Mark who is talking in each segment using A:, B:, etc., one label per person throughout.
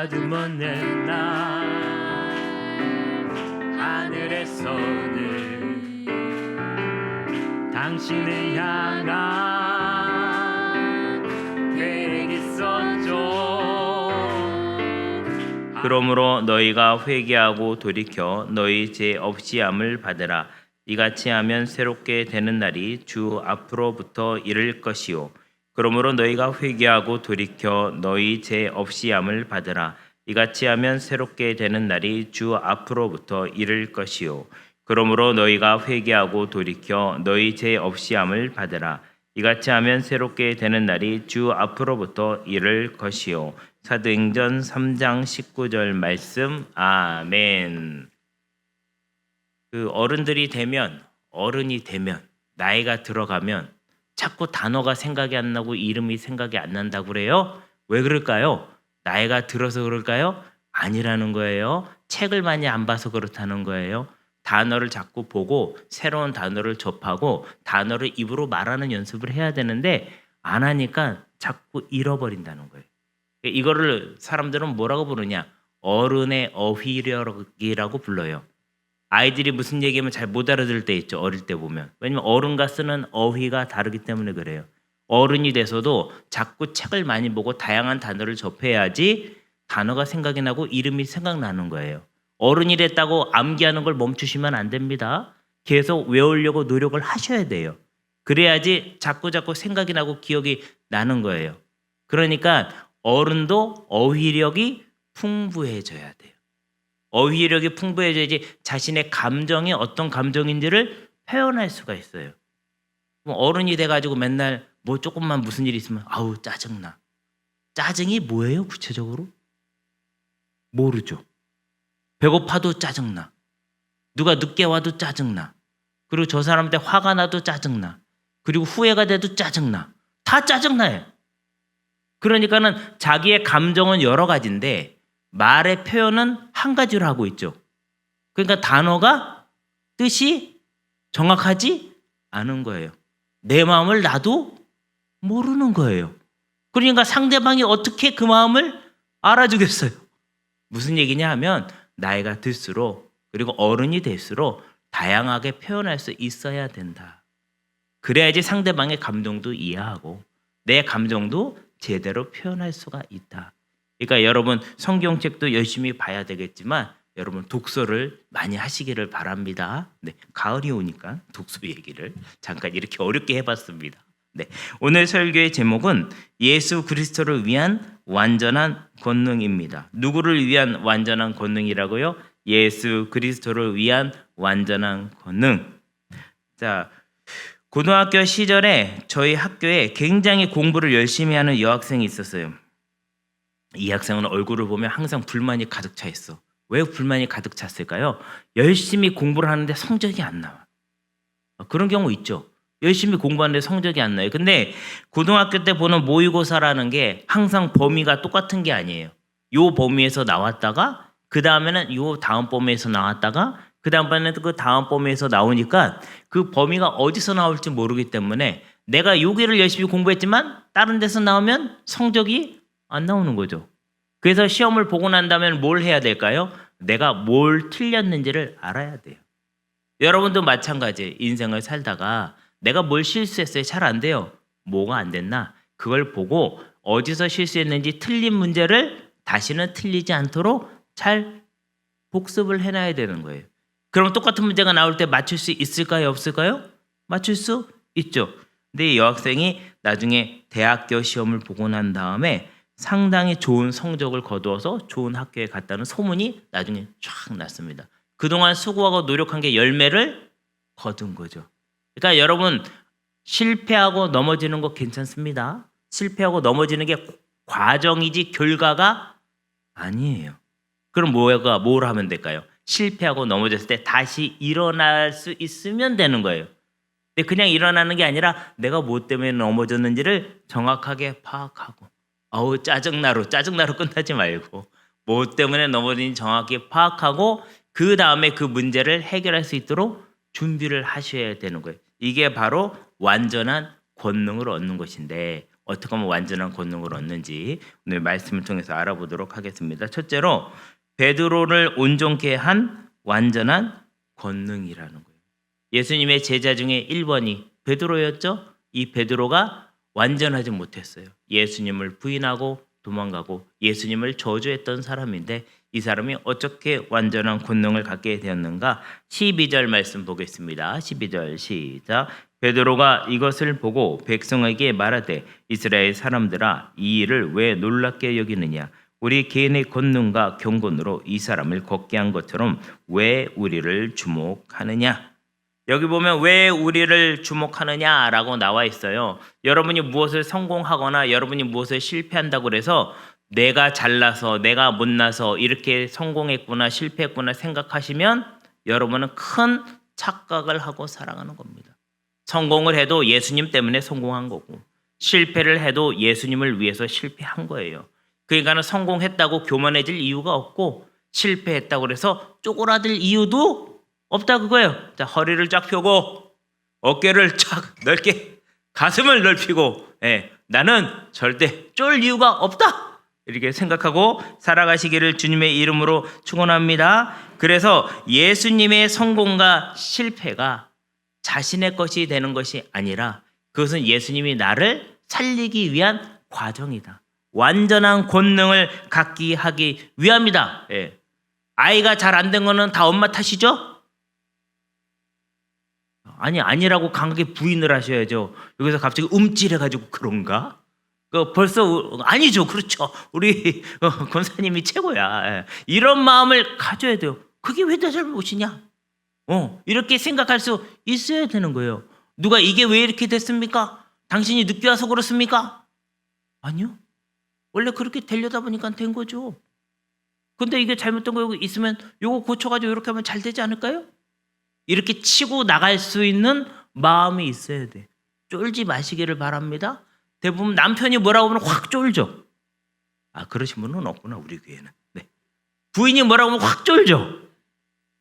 A: 아주 먼 날 하늘에서는 당신을 향한 계획이 있었죠. 그러므로 너희가 회개하고 돌이켜 너희 죄 없이함을 받으라. 이같이 하면 새롭게 되는 날이 주 앞으로부터 이를 것이요. 그러므로 너희가 회개하고 돌이켜 너희 죄 없이함을 받으라. 이같이 하면 새롭게 되는 날이 주 앞으로부터 이를 것이요. 그러므로 너희가 회개하고 돌이켜 너희 죄 없이함을 받으라. 이같이 하면 새롭게 되는 날이 주 앞으로부터 이를 것이요. 사도행전 3장 19절 말씀. 아멘. 그 어른이 되면 나이가 들어가면 자꾸 단어가 생각이 안 나고 이름이 생각이 안 난다고 그래요. 왜 그럴까요? 나이가 들어서 그럴까요? 아니라는 거예요. 책을 많이 안 봐서 그렇다는 거예요. 단어를 자꾸 보고 새로운 단어를 접하고 단어를 입으로 말하는 연습을 해야 되는데 안 하니까 자꾸 잃어버린다는 거예요. 이거를 사람들은 뭐라고 부르냐? 어른의 어휘력이라고 불러요. 아이들이 무슨 얘기하면 잘 못 알아들을 때 있죠. 어릴 때 보면. 왜냐면 어른과 쓰는 어휘가 다르기 때문에 그래요. 어른이 돼서도 자꾸 책을 많이 보고 다양한 단어를 접해야지 단어가 생각이 나고 이름이 생각나는 거예요. 어른이 됐다고 암기하는 걸 멈추시면 안 됩니다. 계속 외우려고 노력을 하셔야 돼요. 그래야지 자꾸 생각이 나고 기억이 나는 거예요. 그러니까 어른도 어휘력이 풍부해져야 돼요. 어휘력이 풍부해져야지 자신의 감정이 어떤 감정인지를 표현할 수가 있어요. 어른이 돼가지고 맨날 뭐 조금만 무슨 일이 있으면 아우 짜증나. 짜증이 뭐예요 구체적으로? 모르죠. 배고파도 짜증나. 누가 늦게 와도 짜증나. 그리고 저 사람한테 화가 나도 짜증나. 그리고 후회가 돼도 짜증나. 다 짜증나요. 그러니까는 자기의 감정은 여러 가지인데 말의 표현은 한 가지로 하고 있죠. 그러니까 단어가 뜻이 정확하지 않은 거예요. 내 마음을 나도 모르는 거예요. 그러니까 상대방이 어떻게 그 마음을 알아주겠어요. 무슨 얘기냐 하면 나이가 들수록 그리고 어른이 될수록 다양하게 표현할 수 있어야 된다. 그래야지 상대방의 감정도 이해하고 내 감정도 제대로 표현할 수가 있다. 그러니까 여러분 성경책도 열심히 봐야 되겠지만 여러분 독서를 많이 하시기를 바랍니다. 네, 가을이 오니까 독서 얘기를 잠깐 이렇게 어렵게 해봤습니다. 네, 오늘 설교의 제목은 예수 그리스도를 위한 완전한 권능입니다. 누구를 위한 완전한 권능이라고요? 예수 그리스도를 위한 완전한 권능. 자, 고등학교 시절에 저희 학교에 굉장히 공부를 열심히 하는 여학생이 있었어요. 이 학생은 얼굴을 보면 항상 불만이 가득 차 있어. 왜 불만이 가득 찼을까요? 열심히 공부를 하는데 성적이 안 나와. 그런 경우 있죠. 열심히 공부하는데 성적이 안 나요. 근데 고등학교 때 보는 모의고사라는 게 항상 범위가 똑같은 게 아니에요. 요 범위에서 나왔다가 그 다음에는 요 다음 범위에서 나왔다가 그 다음번에는 그 다음 범위에서 나오니까 그 범위가 어디서 나올지 모르기 때문에 내가 여기를 열심히 공부했지만 다른 데서 나오면 성적이 안 나오는 거죠. 그래서 시험을 보고 난 다음에 뭘 해야 될까요? 내가 뭘 틀렸는지를 알아야 돼요. 여러분도 마찬가지예요. 인생을 살다가 내가 뭘 실수했어요. 잘 안 돼요. 뭐가 안 됐나? 그걸 보고 어디서 실수했는지 틀린 문제를 다시는 틀리지 않도록 잘 복습을 해놔야 되는 거예요. 그럼 똑같은 문제가 나올 때 맞출 수 있을까요? 없을까요? 맞출 수 있죠. 근데 이 여학생이 나중에 대학교 시험을 보고 난 다음에 상당히 좋은 성적을 거두어서 좋은 학교에 갔다는 소문이 나중에 쫙 났습니다. 그동안 수고하고 노력한 게 열매를 거둔 거죠. 그러니까 여러분 실패하고 넘어지는 거 괜찮습니다. 실패하고 넘어지는 게 과정이지 결과가 아니에요. 그럼 뭘 하면 될까요? 실패하고 넘어졌을 때 다시 일어날 수 있으면 되는 거예요. 근데 그냥 일어나는 게 아니라 내가 뭐 때문에 넘어졌는지를 정확하게 파악하고 아우 짜증나로 끝나지 말고 뭐 때문에 넘어진지 정확히 파악하고 그 다음에 그 문제를 해결할 수 있도록 준비를 하셔야 되는 거예요. 이게 바로 완전한 권능을 얻는 것인데 어떻게 하면 완전한 권능을 얻는지 오늘 말씀을 통해서 알아보도록 하겠습니다. 첫째로 베드로를 온전케 한 완전한 권능이라는 거예요. 예수님의 제자 중에 1번이 베드로였죠. 이 베드로가 완전하지 못했어요. 예수님을 부인하고 도망가고 예수님을 저주했던 사람인데 이 사람이 어떻게 완전한 권능을 갖게 되었는가? 12절 말씀 보겠습니다. 12절 시작. 베드로가 이것을 보고 백성에게 말하되 이스라엘 사람들아 이 일을 왜 놀랍게 여기느냐? 우리 개인의 권능과 경건으로 이 사람을 걷게 한 것처럼 왜 우리를 주목하느냐? 여기 보면 왜 우리를 주목하느냐라고 나와 있어요. 여러분이 무엇을 성공하거나 여러분이 무엇을 실패한다고 그래서 내가 잘나서 내가 못나서 이렇게 성공했구나 실패했구나 생각하시면 여러분은 큰 착각을 하고 살아가는 겁니다. 성공을 해도 예수님 때문에 성공한 거고 실패를 해도 예수님을 위해서 실패한 거예요. 그러니까 성공했다고 교만해질 이유가 없고 실패했다고 해서 쪼그라들 이유도 없다 그거예요. 자, 허리를 쫙 펴고 어깨를 쫙 넓게 가슴을 넓히고 나는 절대 쫄 이유가 없다. 이렇게 생각하고 살아가시기를 주님의 이름으로 축원합니다. 그래서 예수님의 성공과 실패가 자신의 것이 되는 것이 아니라 그것은 예수님이 나를 살리기 위한 과정이다. 완전한 권능을 갖게 하기 위함이다. 아이가 잘 안 된 거는 다 엄마 탓이죠? 아니라고 강하게 부인을 하셔야죠. 여기서 갑자기 움찔해가지고 그런가? 벌써 아니죠. 그렇죠. 우리 권사님이 최고야. 이런 마음을 가져야 돼요. 그게 왜 내 잘못이냐? 이렇게 생각할 수 있어야 되는 거예요. 누가 이게 왜 이렇게 됐습니까? 당신이 늦게 와서 그렇습니까? 아니요. 원래 그렇게 되려다 보니까 된 거죠. 근데 이게 잘못된 거 있으면 요거 고쳐가지고 이렇게 하면 잘 되지 않을까요? 이렇게 치고 나갈 수 있는 마음이 있어야 돼. 쫄지 마시기를 바랍니다. 대부분 남편이 뭐라고 하면 확 쫄죠. 그러신 분은 없구나 우리 교회는. 네. 부인이 뭐라고 하면 확 쫄죠.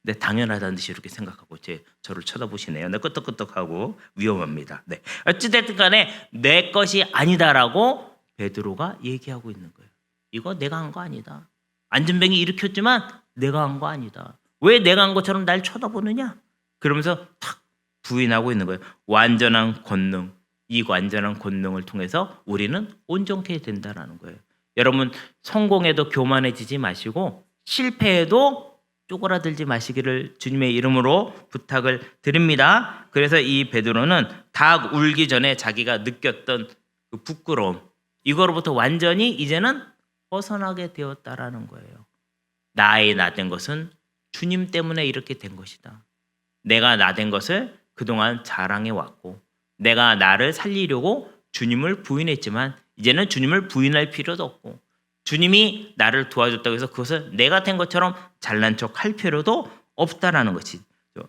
A: 네, 당연하다는 듯이 이렇게 생각하고 저를 쳐다보시네요. 네, 끄떡끄떡하고 위험합니다. 네. 어찌됐든 간에 내 것이 아니다라고 베드로가 얘기하고 있는 거예요. 이거 내가 한 거 아니다. 안전뱅이 일으켰지만 내가 한 거 아니다. 왜 내가 한 것처럼 날 쳐다보느냐? 그러면서 탁 부인하고 있는 거예요. 완전한 권능, 이 완전한 권능을 통해서 우리는 온전케 된다는 거예요. 여러분 성공해도 교만해지지 마시고 실패해도 쪼그라들지 마시기를 주님의 이름으로 부탁을 드립니다. 그래서 이 베드로는 닭 울기 전에 자기가 느꼈던 그 부끄러움 이거로부터 완전히 이제는 벗어나게 되었다라는 거예요. 나의 나된 것은 주님 때문에 이렇게 된 것이다. 내가 나된 것을 그동안 자랑해 왔고 내가 나를 살리려고 주님을 부인했지만 이제는 주님을 부인할 필요도 없고 주님이 나를 도와줬다고 해서 그것을 내가 된 것처럼 잘난 척 할 필요도 없다라는 것이죠.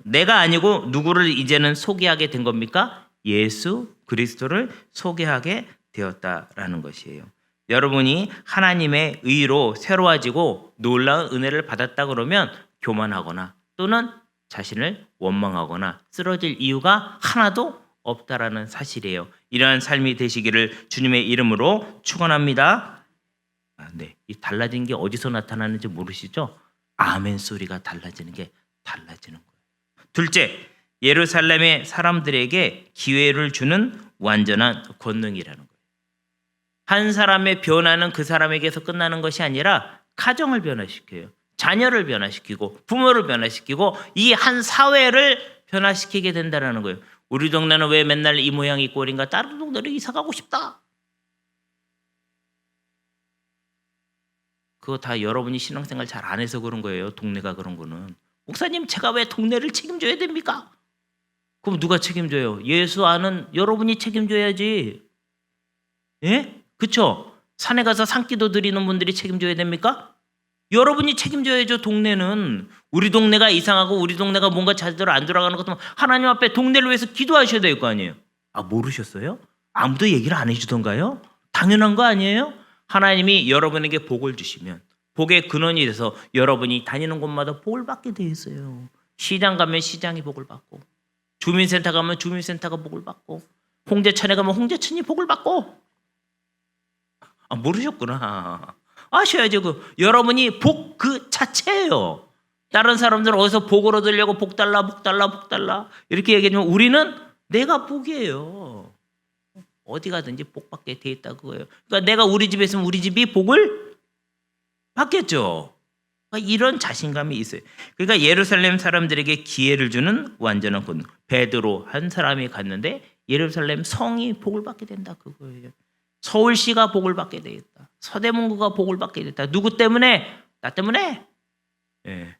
A: 내가 아니고 누구를 이제는 소개하게 된 겁니까? 예수 그리스도를 소개하게 되었다라는 것이에요. 여러분이 하나님의 의로 새로워지고 놀라운 은혜를 받았다 그러면 교만하거나 또는 자신을 원망하거나 쓰러질 이유가 하나도 없다라는 사실이에요. 이러한 삶이 되시기를 주님의 이름으로 축원합니다. 네, 이 달라진 게 어디서 나타나는지 모르시죠? 아멘 소리가 달라지는 게 달라지는 거예요. 둘째, 예루살렘의 사람들에게 기회를 주는 완전한 권능이라는 거예요. 한 사람의 변화는 그 사람에게서 끝나는 것이 아니라 가정을 변화시켜요. 자녀를 변화시키고 부모를 변화시키고 이 한 사회를 변화시키게 된다는 거예요. 우리 동네는 왜 맨날 이 모양 이 꼴인가? 다른 동네로 이사 가고 싶다. 그거 다 여러분이 신앙생활 잘 안 해서 그런 거예요. 동네가 그런 거는. 목사님 제가 왜 동네를 책임져야 됩니까? 그럼 누가 책임져요? 예수 아는 여러분이 책임져야지. 예? 그쵸? 산에 가서 산기도 드리는 분들이 책임져야 됩니까? 여러분이 책임져야죠. 동네는. 우리 동네가 이상하고 우리 동네가 뭔가 제대로 안 돌아가는 것도 하나님 앞에 동네를 위해서 기도하셔야 될 거 아니에요. 모르셨어요? 아무도 얘기를 안 해주던가요? 당연한 거 아니에요? 하나님이 여러분에게 복을 주시면 복의 근원이 돼서 여러분이 다니는 곳마다 복을 받게 돼 있어요. 시장 가면 시장이 복을 받고 주민센터 가면 주민센터가 복을 받고 홍제천에 가면 홍제천이 복을 받고. 모르셨구나. 아셔야죠. 여러분이 복 그 자체예요. 다른 사람들은 어디서 복을 얻으려고 복 달라 복 달라 복 달라 이렇게 얘기하지만 우리는 내가 복이에요. 어디 가든지 복 받게 돼 있다 그거예요. 그러니까 내가 우리 집에 있으면 우리 집이 복을 받겠죠. 그러니까 이런 자신감이 있어요. 그러니까 예루살렘 사람들에게 기회를 주는 완전한 군. 베드로 한 사람이 갔는데 예루살렘 성이 복을 받게 된다 그거예요. 서울시가 복을 받게 되겠다. 서대문구가 복을 받게 됐다. 누구 때문에? 나 때문에. 예.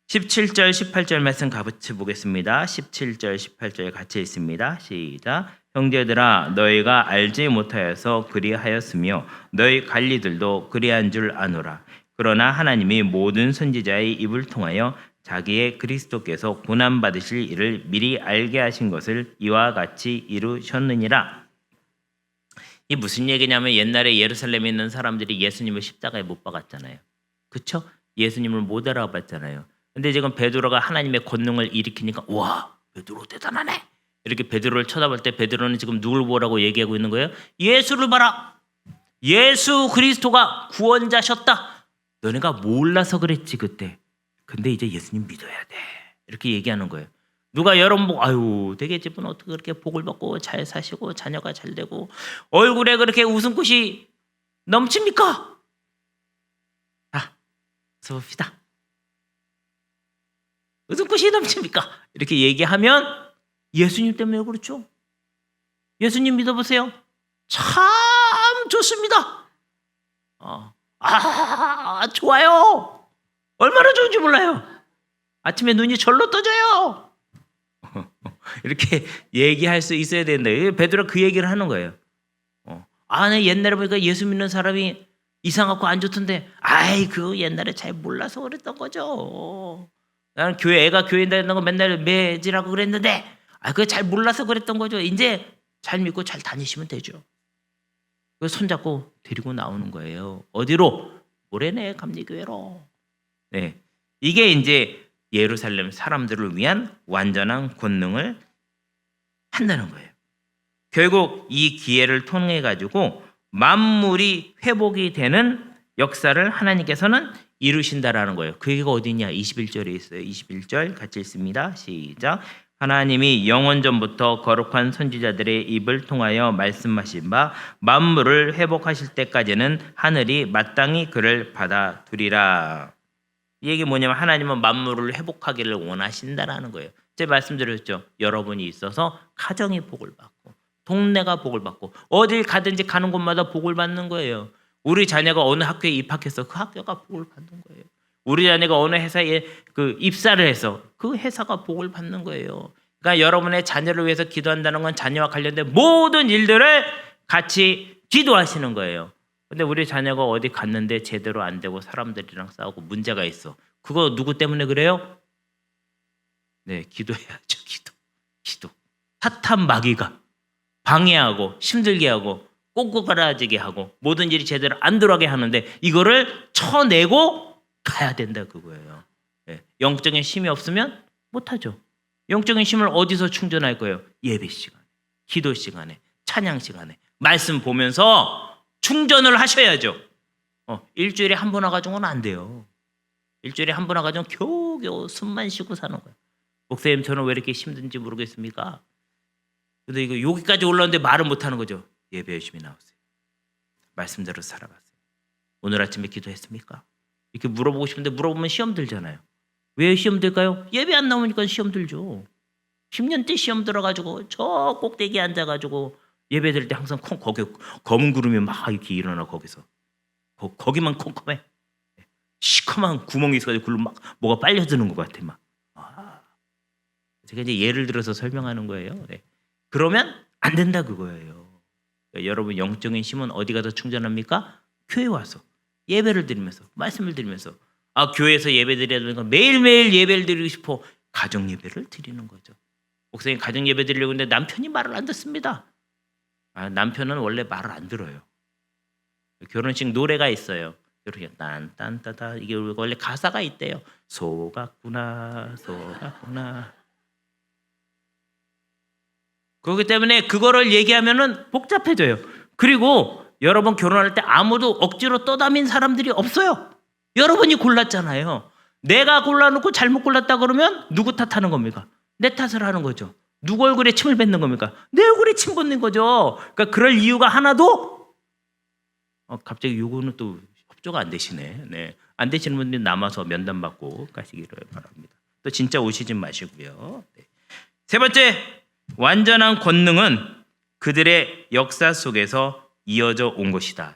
A: 17절 18절 말씀 같이 보겠습니다. 17절 18절 같이 있습니다. 시작. 형제들아 너희가 알지 못하여서 그리하였으며 너희 관리들도 그리한 줄 아노라. 그러나 하나님이 모든 선지자의 입을 통하여 자기의 그리스도께서 고난 받으실 일을 미리 알게 하신 것을 이와 같이 이루셨느니라. 이 무슨 얘기냐면 옛날에 예루살렘에 있는 사람들이 예수님을 십자가에 못 박았잖아요. 그렇죠? 예수님을 못 알아봤잖아요. 근데 지금 베드로가 하나님의 권능을 일으키니까 와 베드로 대단하네. 이렇게 베드로를 쳐다볼 때 베드로는 지금 누굴 보라고 얘기하고 있는 거예요? 예수를 봐라. 예수 그리스도가 구원자셨다. 너네가 몰라서 그랬지 그때. 근데 이제 예수님 믿어야 돼. 이렇게 얘기하는 거예요. 누가 여러분 보고 아유 되게 집은 어떻게 그렇게 복을 받고 잘 사시고 자녀가 잘 되고 얼굴에 그렇게 웃음꽃이 넘칩니까? 봅시다. 웃음꽃이 넘칩니까? 이렇게 얘기하면 예수님 때문에 그렇죠. 예수님 믿어보세요. 참 좋습니다. 좋아요. 얼마나 좋은지 몰라요. 아침에 눈이 절로 떠져요. 이렇게 얘기할 수 있어야 된다. 베드로가 그 얘기를 하는 거예요. 내 옛날에 보니까 예수 믿는 사람이 이상하고 안 좋던데, 그 옛날에 잘 몰라서 그랬던 거죠. 나는 애가 교회 다니는 거 맨날 매지라고 그랬는데, 그거 잘 몰라서 그랬던 거죠. 이제 잘 믿고 잘 다니시면 되죠. 그 손잡고 데리고 나오는 거예요. 어디로? 모래내 감리교회로. 네, 이게 이제 예루살렘 사람들을 위한 완전한 권능을 한다는 거예요. 결국 이 기회를 통해 가지고 만물이 회복이 되는 역사를 하나님께서는 이루신다라는 거예요. 그 얘기가 어디냐? 21절에 있어요. 21절 같이 읽습니다. 시작. 하나님이 영원전부터 거룩한 선지자들의 입을 통하여 말씀하신 바 만물을 회복하실 때까지는 하늘이 마땅히 그를 받아두리라. 이 얘기 뭐냐면 하나님은 만물을 회복하기를 원하신다라는 거예요. 제가 말씀드렸죠. 여러분이 있어서 가정이 복을 받고 동네가 복을 받고 어딜 가든지 가는 곳마다 복을 받는 거예요. 우리 자녀가 어느 학교에 입학해서 그 학교가 복을 받는 거예요. 우리 자녀가 어느 회사에 그 입사를 해서 그 회사가 복을 받는 거예요. 그러니까 여러분의 자녀를 위해서 기도한다는 건 자녀와 관련된 모든 일들을 같이 기도하시는 거예요. 근데 우리 자녀가 어디 갔는데 제대로 안 되고 사람들이랑 싸우고 문제가 있어. 그거 누구 때문에 그래요? 네, 기도해야죠. 기도. 사탄 마귀가 방해하고 힘들게 하고 꼬꼬가라지게 하고 모든 일이 제대로 안 들어가게 하는데 이거를 쳐내고 가야 된다 그거예요. 네, 영적인 힘이 없으면 못하죠. 영적인 힘을 어디서 충전할 거예요? 예배 시간에, 기도 시간에, 찬양 시간에, 말씀 보면서 충전을 하셔야죠. 일주일에 한 번 와가지고는 안 돼요. 일주일에 한 번 와가지고 겨우겨우 숨만 쉬고 사는 거예요. 목사님 저는 왜 이렇게 힘든지 모르겠습니까? 근데 이거 여기까지 올라오는데 말을 못하는 거죠. 예배 열심히 나오세요. 말씀대로 살아가세요. 오늘 아침에 기도했습니까? 이렇게 물어보고 싶은데 물어보면 시험 들잖아요. 왜 시험 들까요? 예배 안 나오니까 시험 들죠. 10년 때 시험 들어가지고 저 꼭대기에 앉아가지고 예배 드릴 때 항상 거기 검은 구름이 막 이렇게 일어나 거기서 거기만 컴컴해. 시커먼 구멍이 있어가지고 글로 막 뭐가 빨려드는 것 같아 막. 제가 이제 예를 들어서 설명하는 거예요. 네. 그러면 안 된다 그거예요. 그러니까 여러분 영적인 힘은 어디 가서 충전합니까? 교회 와서 예배를 드리면서 말씀을 드리면서 교회에서 예배 드려야 되는 건 매일매일 예배를 드리고 싶어 가정 예배를 드리는 거죠. 목사님 가정 예배 드리려고 했는데 남편이 말을 안 듣습니다. 남편은 원래 말을 안 들어요. 결혼식 노래가 있어요. 이렇게 딴딴따다 이게 원래 가사가 있대요. 속았구나. 그렇기 때문에 그거를 얘기하면은 복잡해져요. 그리고 여러분 결혼할 때 아무도 억지로 떠다닌 사람들이 없어요. 여러분이 골랐잖아요. 내가 골라놓고 잘못 골랐다 그러면 누구 탓하는 겁니까? 내 탓을 하는 거죠. 누구 얼굴에 침을 뱉는 겁니까? 내 얼굴에 침 뱉는 거죠. 그러니까 그럴 이유가 하나도 갑자기 요거는 또 협조가 안 되시네. 네. 안 되시는 분들이 남아서 면담 받고 가시기를 바랍니다. 또 진짜 오시지 마시고요. 네. 세 번째, 완전한 권능은 그들의 역사 속에서 이어져 온 것이다.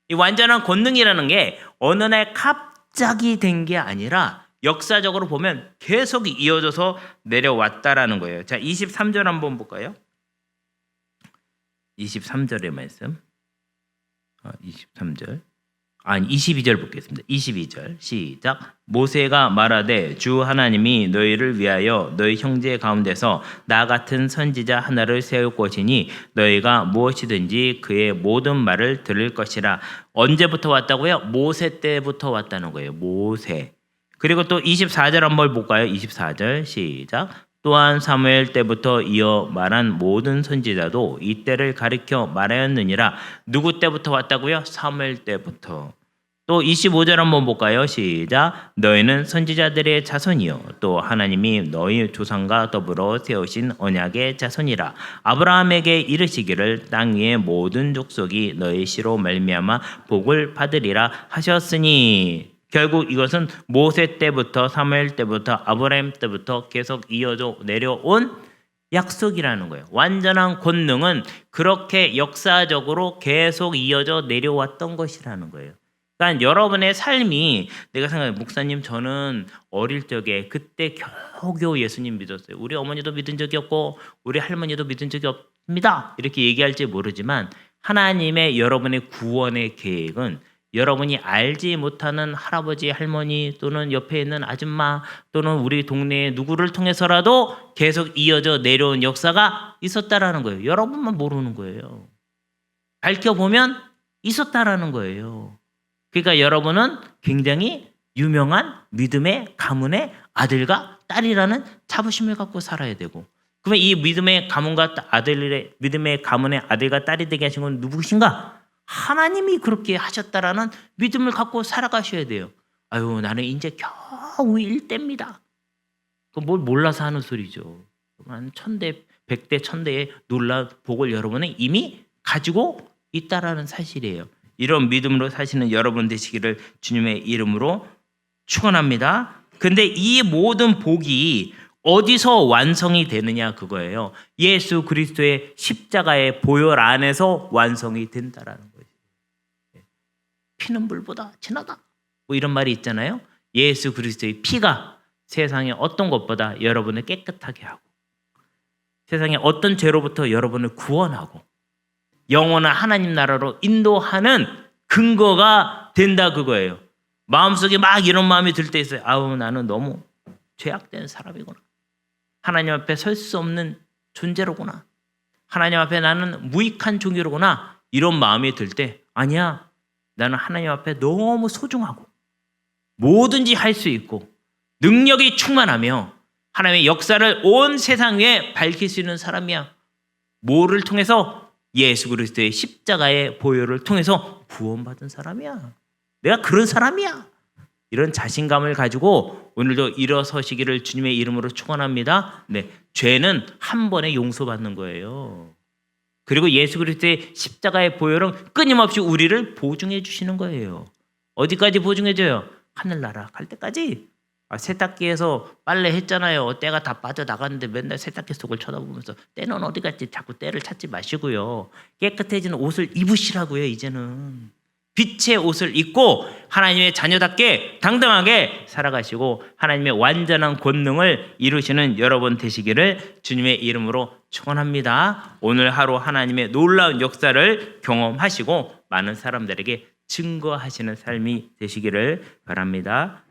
A: 이 완전한 권능이라는 게 어느 날 갑자기 된 게 아니라 역사적으로 보면 계속 이어져서 내려왔다라는 거예요. 자, 23절 한번 볼까요? 23절의 말씀. 23절. 22절 보겠습니다. 22절 시작. 모세가 말하되 주 하나님이 너희를 위하여 너희 형제 가운데서 나 같은 선지자 하나를 세울 것이니 너희가 무엇이든지 그의 모든 말을 들을 것이라. 언제부터 왔다고요? 모세 때부터 왔다는 거예요. 모세. 그리고 또 24절 한번 볼까요? 24절 시작. 또한 사무엘 때부터 이어 말한 모든 선지자도 이때를 가리켜 말하였느니라. 누구 때부터 왔다고요? 사무엘 때부터. 또 25절 한번 볼까요? 시작. 너희는 선지자들의 자손이요 또 하나님이 너희 조상과 더불어 세우신 언약의 자손이라. 아브라함에게 이르시기를 땅 위의 모든 족속이 너희 씨로 말미암아 복을 받으리라 하셨으니. 결국 이것은 모세 때부터 사무엘 때부터 아브라함 때부터 계속 이어져 내려온 약속이라는 거예요. 완전한 권능은 그렇게 역사적으로 계속 이어져 내려왔던 것이라는 거예요. 그러니까 여러분의 삶이, 내가 생각해, 목사님 저는 어릴 적에 그때 겨우겨우 예수님 믿었어요. 우리 어머니도 믿은 적이 없고 우리 할머니도 믿은 적이 없습니다. 이렇게 얘기할지 모르지만 하나님의 여러분의 구원의 계획은 여러분이 알지 못하는 할아버지, 할머니 또는 옆에 있는 아줌마 또는 우리 동네의 누구를 통해서라도 계속 이어져 내려온 역사가 있었다라는 거예요. 여러분만 모르는 거예요. 밝혀보면 있었다라는 거예요. 그러니까 여러분은 굉장히 유명한 믿음의 가문의 아들과 딸이라는 자부심을 갖고 살아야 되고, 그러면 이 믿음의 가문과 믿음의 가문의 아들과 딸이 되게 하신 건 누구신가? 하나님이 그렇게 하셨다라는 믿음을 갖고 살아가셔야 돼요. 아유, 나는 이제 겨우 1대입니다. 뭘 몰라서 하는 소리죠. 한 1000대, 100대, 1000대의 놀라운 복을 여러분은 이미 가지고 있다라는 사실이에요. 이런 믿음으로 사시는 여러분 되시기를 주님의 이름으로 축원합니다. 근데 이 모든 복이 어디서 완성이 되느냐 그거예요. 예수 그리스도의 십자가의 보혈 안에서 완성이 된다라는 거예요. 피는 물보다 진하다. 뭐 이런 말이 있잖아요. 예수 그리스도의 피가 세상의 어떤 것보다 여러분을 깨끗하게 하고 세상의 어떤 죄로부터 여러분을 구원하고 영원한 하나님 나라로 인도하는 근거가 된다 그거예요. 마음속에 막 이런 마음이 들 때 있어요. 아우, 나는 너무 죄악된 사람이구나. 하나님 앞에 설 수 없는 존재로구나. 하나님 앞에 나는 무익한 종이로구나. 이런 마음이 들 때, 아니야, 나는 하나님 앞에 너무 소중하고 뭐든지 할 수 있고 능력이 충만하며 하나님의 역사를 온 세상 위에 밝힐 수 있는 사람이야. 뭐를 통해서? 예수 그리스도의 십자가의 보혈을 통해서 구원받은 사람이야. 내가 그런 사람이야. 이런 자신감을 가지고 오늘도 일어서시기를 주님의 이름으로 축원합니다. 네, 죄는 한 번에 용서받는 거예요. 그리고 예수 그리스도의 십자가의 보혈은 끊임없이 우리를 보증해 주시는 거예요. 어디까지 보증해 줘요? 하늘나라 갈 때까지. 세탁기에서 빨래 했잖아요. 때가 다 빠져나갔는데 맨날 세탁기 속을 쳐다보면서 때는 어디 갔지? 자꾸 때를 찾지 마시고요. 깨끗해진 옷을 입으시라고요. 이제는 빛의 옷을 입고 하나님의 자녀답게 당당하게 살아가시고 하나님의 완전한 권능을 이루시는 여러분 되시기를 주님의 이름으로 축원합니다. 오늘 하루 하나님의 놀라운 역사를 경험하시고 많은 사람들에게 증거하시는 삶이 되시기를 바랍니다.